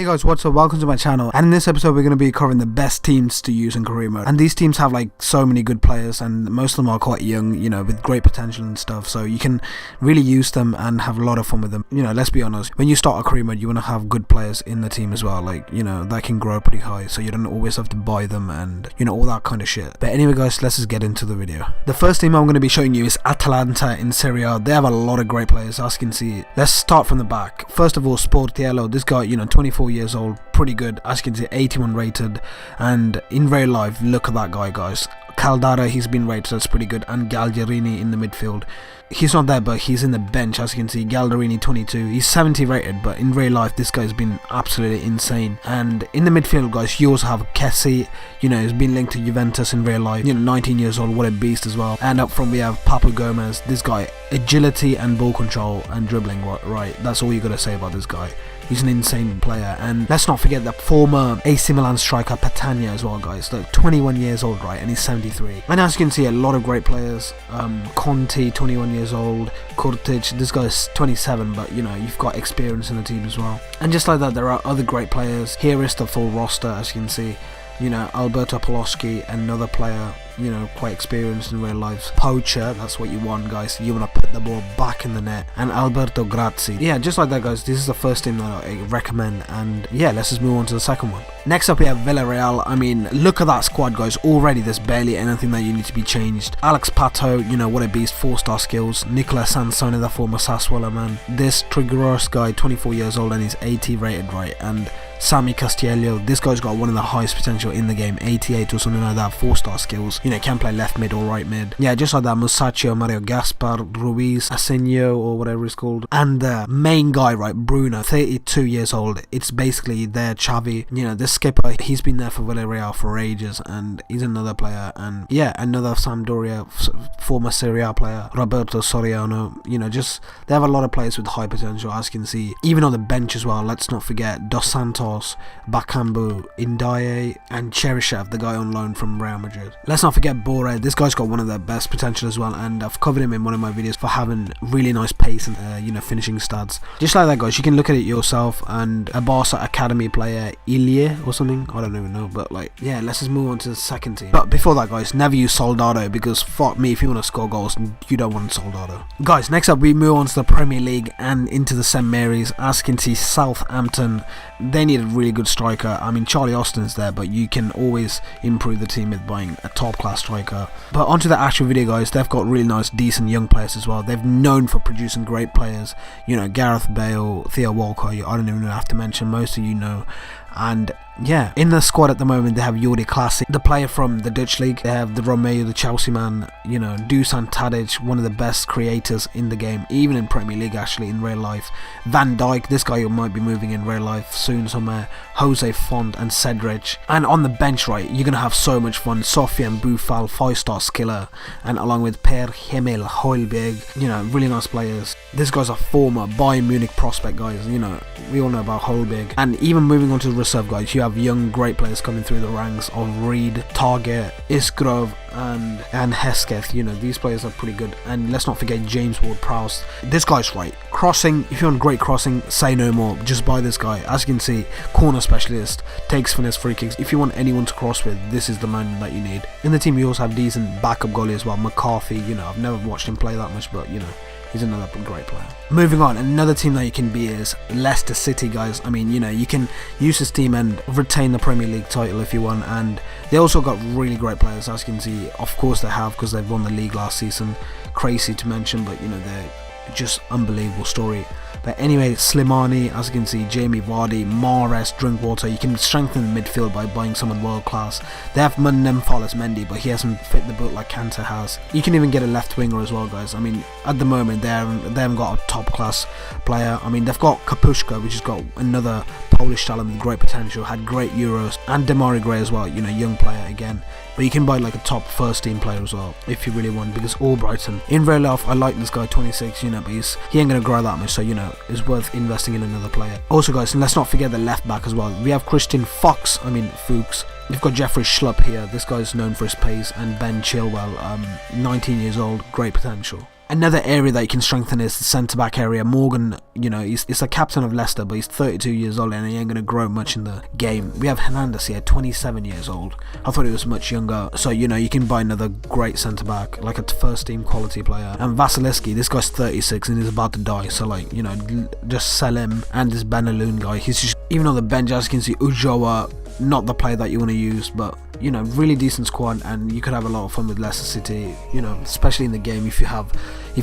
Hey guys, what's up? Welcome to my channel, and in this episode we're going to be covering the best teams to use in career mode. And these teams have like so many good players, and most of them are quite young, you know, with great potential and stuff, so you can really use them and have a lot of fun with them. You know, let's be honest, when you start a career mode you want to have good players in the team as well, like, you know, that can grow pretty high, so you don't always have to buy them and, you know, all that kind of shit. But anyway guys, let's just get into the video. The first team I'm going to be showing you is Atalanta in Serie A. They have a lot of great players, as you can see. Let's start from the back. First of all, Sportiello. This guy, you know, 24 years old, pretty good, as you can see, 81 rated, and in real life, look at that guy, guys. Caldara, he's been rated, that's pretty good, and Galgerini in the midfield. He's not there, but he's in the bench, as you can see. Galgerini 22, he's 70 rated, but in real life this guy's been absolutely insane. And in the midfield, guys, you also have Kessie, you know, he's been linked to Juventus in real life, you know, 19 years old, what a beast as well. And up front we have Papu Gomez. This guy, agility and ball control and dribbling, right, that's all you gotta say about this guy. He's an insane player. And let's not forget the former AC Milan striker Patania as well, guys. Like 21 years old, right, and he's 73. And as you can see, a lot of great players. Conti, 21 years old. Kurtic, this guy's 27, but you know, you've got experience in the team as well. And just like that, there are other great players. Here is the full roster, as you can see. You know, Alberto Poloski, another player, you know, quite experienced in real life. Poacher, that's what you want, guys. You want to put the ball back in the net. And Alberto Grazzi. Yeah, just like that, guys, this is the first team that I recommend. And yeah, let's just move on to the second one. Next up we have Villarreal. I mean, look at that squad, guys. Already there's barely anything that you need to be changed. Alex Pato, you know, what a beast, 4-star skills. Nicolas Sansone, the former Sassuolo man. This Trigueros guy, 24 years old, and he's 80 rated, right? And Sami Castiello, this guy's got one of the highest potential in the game, 88 or something like that, 4-star skills. You know, can play left mid or right mid. Yeah, just like that, Musacchio, Mario Gaspar, Ruiz, Asenio, or whatever it's called. And the main guy, right, Bruno, 32 years old. It's basically their Xavi. You know, the skipper, he's been there for Villarreal for ages, and he's another player. And yeah, another Sampdoria, former Serie A player, Roberto Soriano. You know, just, they have a lot of players with high potential, as you can see. Even on the bench as well, let's not forget Dos Santos, Bakambu, Indaye, and Cheryshev, the guy on loan from Real Madrid. Let's not forget Boré. This guy's got one of the best potential as well, and I've covered him in one of my videos for having really nice pace and you know, finishing stats. Just like that, guys, you can look at it yourself. And a Barca Academy player, Ilie or something, I don't even know, but like, yeah, let's just move on to the second team. But before that, guys, never use Soldado, because fuck me, if you want to score goals, you don't want Soldado. Guys, next up we move on to the Premier League and into the St. Mary's. As you can see, Southampton, they need a really good striker. I mean, Charlie Austin's there, but you can always improve the team with buying a top class striker. But onto the actual video, guys, they've got really nice, decent young players as well. They've known for producing great players. You know, Gareth Bale, Theo Walcott, I don't even have to mention, most of you know. And yeah, in the squad at the moment they have Jordi Classic, the player from the Dutch league. They have the Romeo, the Chelsea man, you know, Dusan Tadic, one of the best creators in the game, even in Premier League actually, in real life. Van Dijk, this guy might be moving in real life soon somewhere. Jose Font and Cedric. And on the bench, right, you're gonna have so much fun. Sofian Boufal, 5-star skiller, and along with Per Hemel Højbjerg, you know, really nice players. This guy's a former Bayern Munich prospect, guys, you know, we all know about Højbjerg. And even moving on to the reserve, guys, you have young great players coming through the ranks of Reed, Target, Isgrove, and Hesketh. You know, these players are pretty good. And let's not forget James Ward-Prowse. This guy's right. Crossing, if you want great crossing, say no more. Just buy this guy. As you can see, corner specialist, takes finesse free kicks. If you want anyone to cross with, this is the man that you need. In the team you also have decent backup goalie as well, McCarthy. You know, I've never watched him play that much, but you know, he's another great player. Moving on, another team that you can be is Leicester City, guys. I mean, you know, you can use this team and retain the Premier League title if you want. And they also got really great players, as you can see. Of course they have, because they've won the league last season. Crazy to mention, but you know, they're just unbelievable story. But anyway, Slimani, as you can see, Jamie Vardy, Mahrez, Drinkwater. You can strengthen the midfield by buying someone world class. They have Nemfalis Mendy, but he hasn't fit the boat like Kante has. You can even get a left winger as well, guys. I mean, at the moment they haven't got a top class player. I mean, they've got Kapushka, which has got another Polish talent with great potential, had great Euros, and Demarai Gray as well, you know, young player again. But you can buy like a top first team player as well if you really want, because Albrighton, in real life, I like this guy, 26, you know, but he ain't gonna grow that much, so you know, it's worth investing in another player. Also, guys, and let's not forget the left back as well. We have Christian Fuchs. You've got Jeffrey Schlupp here. This guy's known for his pace, and Ben Chilwell, 19 years old, great potential. Another area that you can strengthen is the centre-back area. Morgan, you know, he's a captain of Leicester, but he's 32 years old and he ain't going to grow much in the game. We have Hernandez here, 27 years old. I thought he was much younger. So, you know, you can buy another great centre-back, like a first-team quality player. And Vexaic, this guy's 36 and he's about to die. So, like, you know, just sell him. And this Benaloon guy, he's just, even on the bench, as you can see, Ujoa, not the player that you want to use, but, you know, really decent squad, and you could have a lot of fun with Leicester City, you know, especially in the game if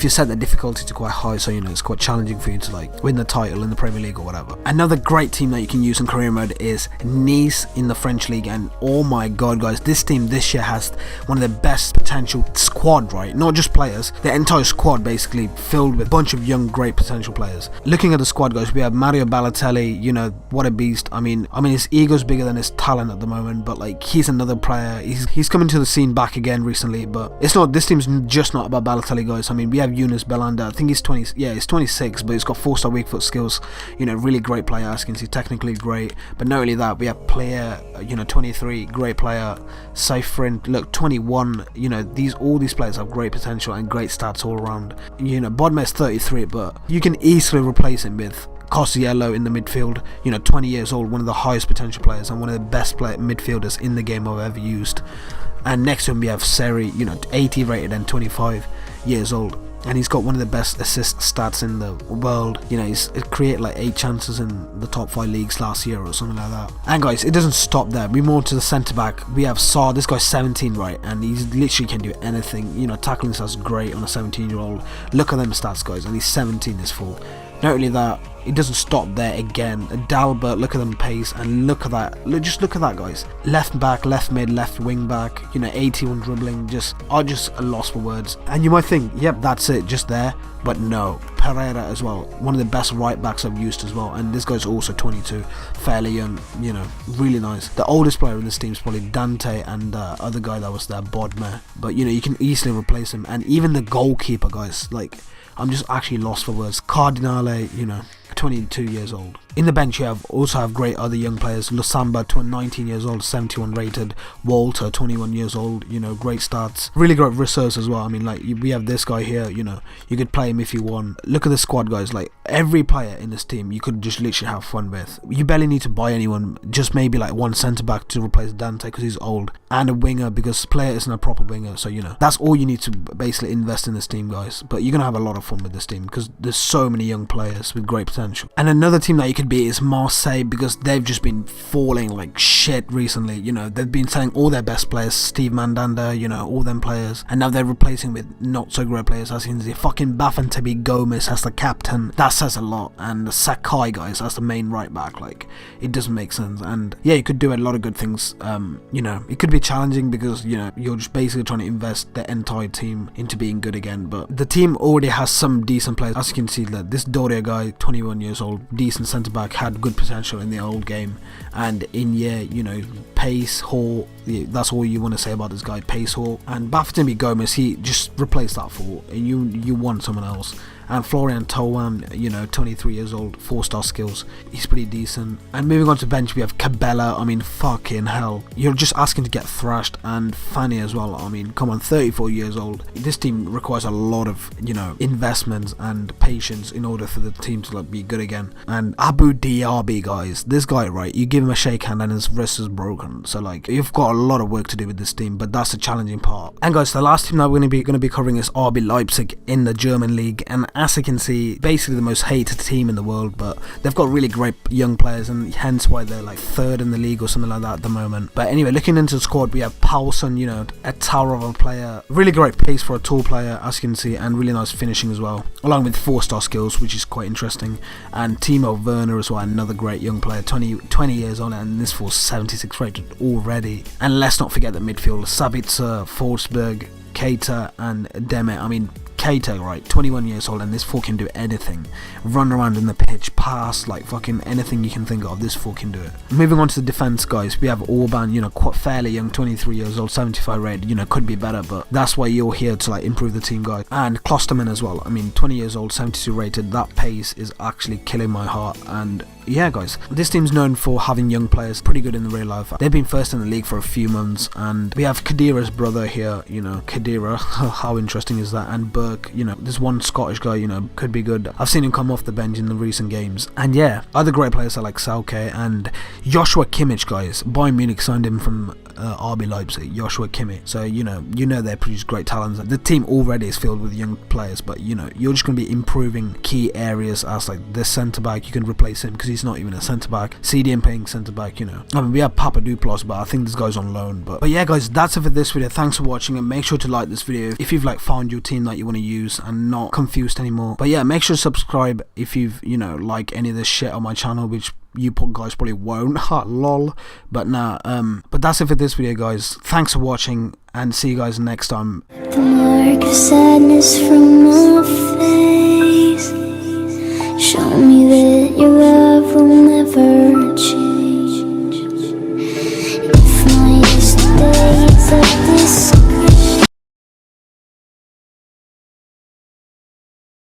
you set the difficulty to quite high, so, you know, it's quite challenging for you to, like, win the title in the Premier League or whatever. Another great team that you can use in career mode is Nice in the French League, and oh my god, guys, this team this year has one of the best potential squad, right? Not just players, the entire squad basically filled with a bunch of young, great potential players. Looking at the squad, guys, we have Mario Balotelli, you know, what a beast. I mean, his ego's bigger than his talent at the moment, but, like, he's another player. He's coming to the scene back again recently, but it's not, this team's just not about Balotelli, guys. I mean, we have Yunus Belhanda. I think he's 26, but he's got 4-star weak foot skills, you know, really great player, as you can see, technically great. But not only that, we have player, you know, 23, great player, Cyprin, look, 21, you know, all these players have great potential and great stats all around. You know, Bodmer's 33, but you can easily replace him with Cosiello in the midfield, you know, 20 years old, one of the highest potential players and one of the best midfielders in the game I've ever used. And next to him we have Seri, you know, 80 rated and 25 years old, and he's got one of the best assist stats in the world. You know, he's created like 8 chances in the top 5 leagues last year or something like that. And guys, it doesn't stop there. We move on to the centre back. We have Saar. This guy's 17, right, and he's literally can do anything. You know, tackling stats great on a 17-year-old. Look at them stats, guys, and he's 17 this full. Not only that, it doesn't stop there again. Dalbert, look at them pace, and look at that. Just look at that, guys. Left back, left mid, left wing back, you know, 81 dribbling, just a loss for words. And you might think, yep, that's it, just there. But no, Pereira as well, one of the best right backs I've used as well, and this guy's also 22, fairly young, you know, really nice. The oldest player in this team is probably Dante and the other guy that was there, Bodmer, but you know, you can easily replace him. And even the goalkeeper, guys, like, I'm just actually lost for words. Cardinale, you know, 22 years old. In the bench, you also have great other young players. Lusamba, 19 years old, 71 rated. Walter, 21 years old, you know, great stats. Really great reserves as well. I mean, like, we have this guy here, you know, you could play him if you want. Look at the squad, guys. Like, every player in this team you could just literally have fun with. You barely need to buy anyone, just maybe like one centre back to replace Dante because he's old, and a winger because player isn't a proper winger. So, you know, that's all you need to basically invest in this team, guys. But you're gonna have a lot of fun with this team because there's so many young players with great potential. And another team that you could be is Marseille, because they've just been falling like shit recently. You know, they've been selling all their best players, Steve Mandanda, you know, all them players, and now they're replacing with not so great players. As you can see, fucking Bafan Gomez as the captain. That says a lot. And Sakai, guys, as the main right back. Like, it doesn't make sense. And yeah, you could do a lot of good things. You know, it could be challenging because, you know, you're just basically trying to invest the entire team into being good again. But the team already has some decent players. As you can see, that this Doria guy, 21 years old, decent centre back, had good potential in the old game, and in you know, pace, haul, that's all you want to say about this guy, pace, haul. And Bafan Gomez, he just replaced that for, and you want someone else. And Florian Thauvin, you know, 23 years old, 4-star skills, he's pretty decent. And moving on to bench, we have Cabela. I mean, fucking hell, you're just asking to get thrashed. And Fanny as well. I mean, come on, 34 years old. This team requires a lot of, you know, investments and patience in order for the team to, like, be good again. And Abu Diaby, guys, this guy, right, you give him a shake hand and his wrist is broken. So, like, you've got a lot of work to do with this team, but that's the challenging part. And guys, the last team that we're going to be covering is RB Leipzig in the German league. And as you can see, basically the most hated team in the world, but they've got really great young players, and hence why they're like 3rd in the league or something like that at the moment. But anyway, looking into the squad, we have Paulson, you know, a tower of a player, really great pace for a tall player, as you can see, and really nice finishing as well, along with 4-star skills, which is quite interesting. And Timo Werner as well, another great young player, 20 years old, and this for 76 rated already. And let's not forget the midfield, Sabitzer, Forsberg, Keita and Deme. I mean, Keita, right, 21 years old, and this fool can do anything. Run around in the pitch, pass, like fucking anything you can think of, this fool can do it. Moving on to the defense, guys, we have Orban, you know, quite fairly young, 23 years old, 75 rated, you know, could be better, but that's why you're here to, like, improve the team, guys. And Klosterman as well, I mean, 20 years old, 72 rated, that pace is actually killing my heart. And yeah, guys, this team's known for having young players pretty good in the real life. They've been first in the league for a few months, and we have Khedira's brother here, you know, Khedira, how interesting is that, and Berg work. You know, this one Scottish guy, you know, could be good. I've seen him come off the bench in the recent games. And yeah, other great players are like Vexaic and Joshua Kimmich, guys. Bayern Munich signed him from RB Leipzig, Joshua Kimmich. So you know they produce great talents. The team already is filled with young players, but you know, you're just going to be improving key areas as like this centre back. You can replace him because he's not even a centre back. CDM playing centre back, you know. I mean, we have Papadopoulos, but I think this guy's on loan. But yeah, guys, that's it for this video. Thanks for watching, and make sure to like this video if you've like found your team that you want to use and not confused anymore. But yeah, make sure to subscribe if you've, you know, like any of this shit on my channel, which you guys probably won't. Lol. But nah, but that's it for this video, guys. Thanks for watching, and see you guys next time. The mark of sadness from my face, show me that your love will never change. If my yesterday is like this